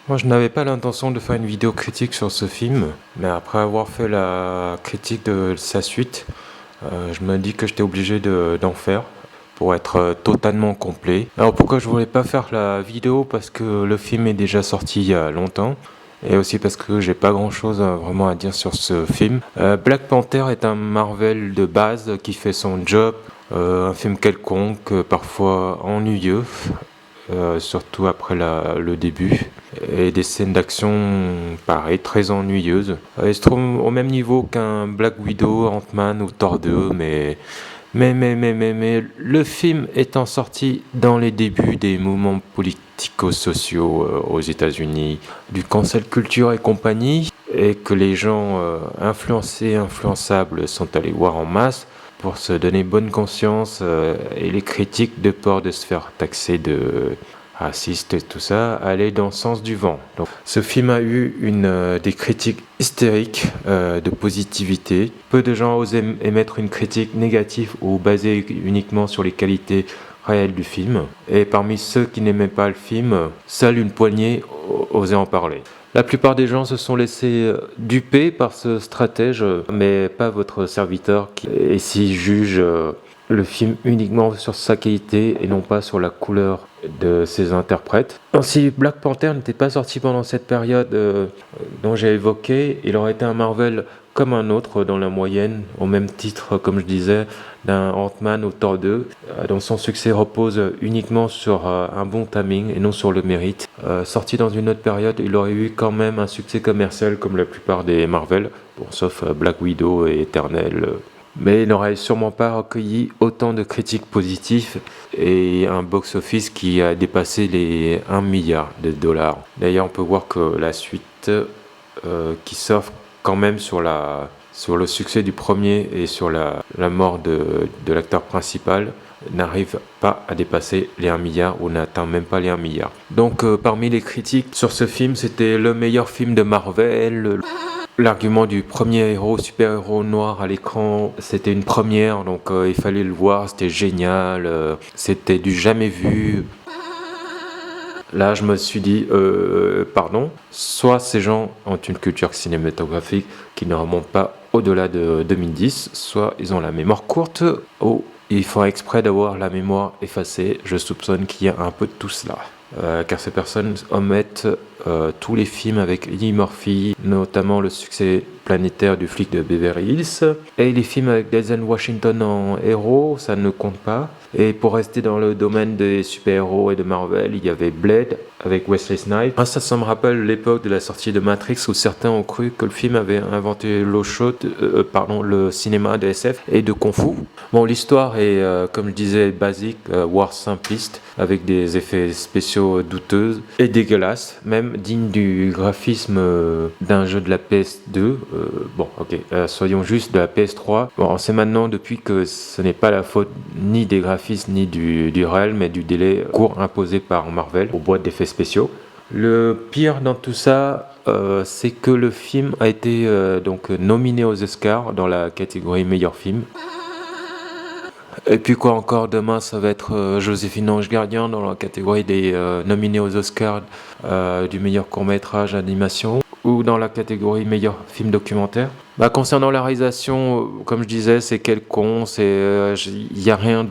Moi, je n'avais pas l'intention de faire une vidéo critique sur ce film, mais après avoir fait la critique de sa suite, je me dis que j'étais obligé d'en faire pour être totalement complet. Alors pourquoi je voulais pas faire la vidéo? Parce que le film est déjà sorti il y a longtemps. Et aussi parce que j'ai pas grand chose vraiment à dire sur ce film. Black Panther est un Marvel de base qui fait son job, un film quelconque, parfois ennuyeux, surtout après le début. Et des scènes d'action, pareil, très ennuyeuses. Il se trouve au même niveau qu'un Black Widow, Ant-Man ou Thor 2, mais, le film étant sorti dans les débuts des mouvements politico-sociaux aux États-Unis, du cancel culture et compagnie, et que les gens influencés, influençables sont allés voir en masse pour se donner bonne conscience, et les critiques de peur de se faire taxer de raciste et tout ça allaient dans le sens du vent. Donc, ce film a eu des critiques hystériques de positivité. Peu de gens osaient émettre une critique négative ou basée uniquement sur les qualités réelles du film. Et parmi ceux qui n'aimaient pas le film, seule une poignée osait en parler. La plupart des gens se sont laissés duper par ce stratège, mais pas votre serviteur qui ici juge le film uniquement sur sa qualité et non pas sur la couleur de ses interprètes. Si Black Panther n'était pas sorti pendant cette période dont j'ai évoqué, il aurait été un Marvel comme un autre dans la moyenne, au même titre, comme je disais, d'un Ant-Man ou Thor 2, dont son succès repose uniquement sur un bon timing et non sur le mérite. Sorti dans une autre période, il aurait eu quand même un succès commercial comme la plupart des Marvel, bon, sauf Black Widow et Eternal. Mais il n'aurait sûrement pas recueilli autant de critiques positives et un box-office qui a dépassé les 1 milliard de dollars. D'ailleurs, on peut voir que la suite qui s'offre quand même sur le succès du premier et sur la mort de l'acteur principal n'arrive pas à dépasser les 1 milliard ou n'atteint même pas les 1 milliard. Donc parmi les critiques sur ce film, c'était le meilleur film de Marvel. L'argument du premier héros, super-héros noir à l'écran, c'était une première, donc il fallait le voir, c'était génial, c'était du jamais vu. Là, je me suis dit, pardon, soit ces gens ont une culture cinématographique qui ne remonte pas au-delà de 2010, soit ils ont la mémoire courte, ou ils font exprès d'avoir la mémoire effacée. Je soupçonne qu'il y a un peu de tout cela. Car ces personnes omettent tous les films avec Eddie Murphy, notamment le succès planétaire du flic de Beverly Hills, et les films avec Denzel Washington en héros, ça ne compte pas. Et pour rester dans le domaine des super-héros et de Marvel, il y avait Blade avec Wesley Snipes. Ça me rappelle l'époque de la sortie de Matrix où certains ont cru que le film avait inventé le cinéma de SF et de Kung Fu. Bon, l'histoire est, comme je disais, basique, voire simpliste, avec des effets spéciaux douteux et dégueulasses, même digne du graphisme d'un jeu de la PS2. Soyons juste de la PS3. Bon, on sait maintenant depuis que ce n'est pas la faute ni des graphismes ni du réel, mais du délai court imposé par Marvel aux boîtes d'effets spéciaux. Le pire dans tout ça, c'est que le film a été donc nominé aux Oscars dans la catégorie meilleur film. Et puis quoi encore, demain ça va être Joséphine Ange Gardien dans la catégorie des nominés aux Oscars du meilleur court-métrage animation ou dans la catégorie meilleur film documentaire. Concernant la réalisation, comme je disais, c'est quelconque, il n'y a rien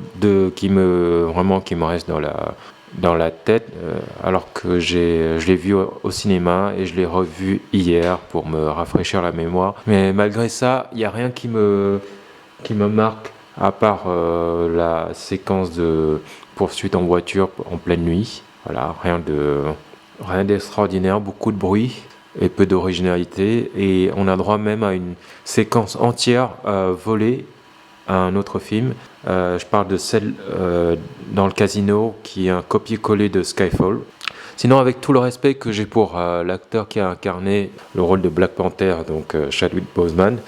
qui me reste dans la tête, alors que je l'ai vu au cinéma et je l'ai revu hier pour me rafraîchir la mémoire. Mais malgré ça, il n'y a rien qui me marque, à part la séquence de poursuite en voiture en pleine nuit. Voilà, rien d'extraordinaire, beaucoup de bruit et peu d'originalité. Et on a droit même à une séquence entière volée à un autre film. Je parle de celle dans le casino qui est un copier-coller de Skyfall. Sinon, avec tout le respect que j'ai pour l'acteur qui a incarné le rôle de Black Panther, donc Chadwick Boseman,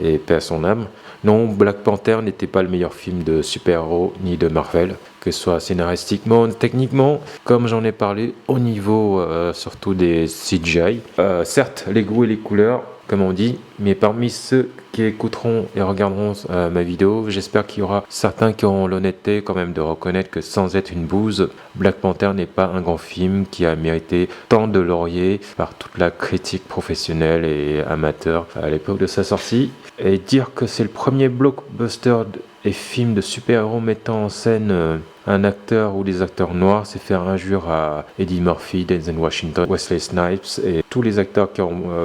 et paix à son âme. Non, Black Panther n'était pas le meilleur film de super-héros ni de Marvel, que ce soit scénaristiquement, techniquement, comme j'en ai parlé, au niveau surtout des CGI. Certes, les goûts et les couleurs comme on dit. Mais parmi ceux qui écouteront et regarderont ma vidéo, j'espère qu'il y aura certains qui auront l'honnêteté quand même de reconnaître que sans être une bouse, Black Panther n'est pas un grand film qui a mérité tant de lauriers par toute la critique professionnelle et amateur à l'époque de sa sortie. Et dire que c'est le premier blockbuster et film de super-héros mettant en scène un acteur ou des acteurs noirs, c'est faire injure à Eddie Murphy, Denzel Washington, Wesley Snipes et tous les acteurs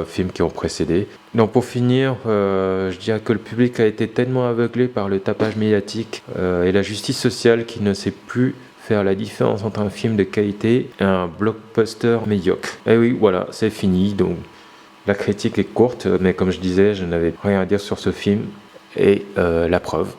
films qui ont précédé. Donc pour finir, je dirais que le public a été tellement aveuglé par le tapage médiatique et la justice sociale qu'il ne sait plus faire la différence entre un film de qualité et un blockbuster médiocre. Et oui, voilà, c'est fini. Donc la critique est courte, mais comme je disais, je n'avais rien à dire sur ce film. Et la preuve,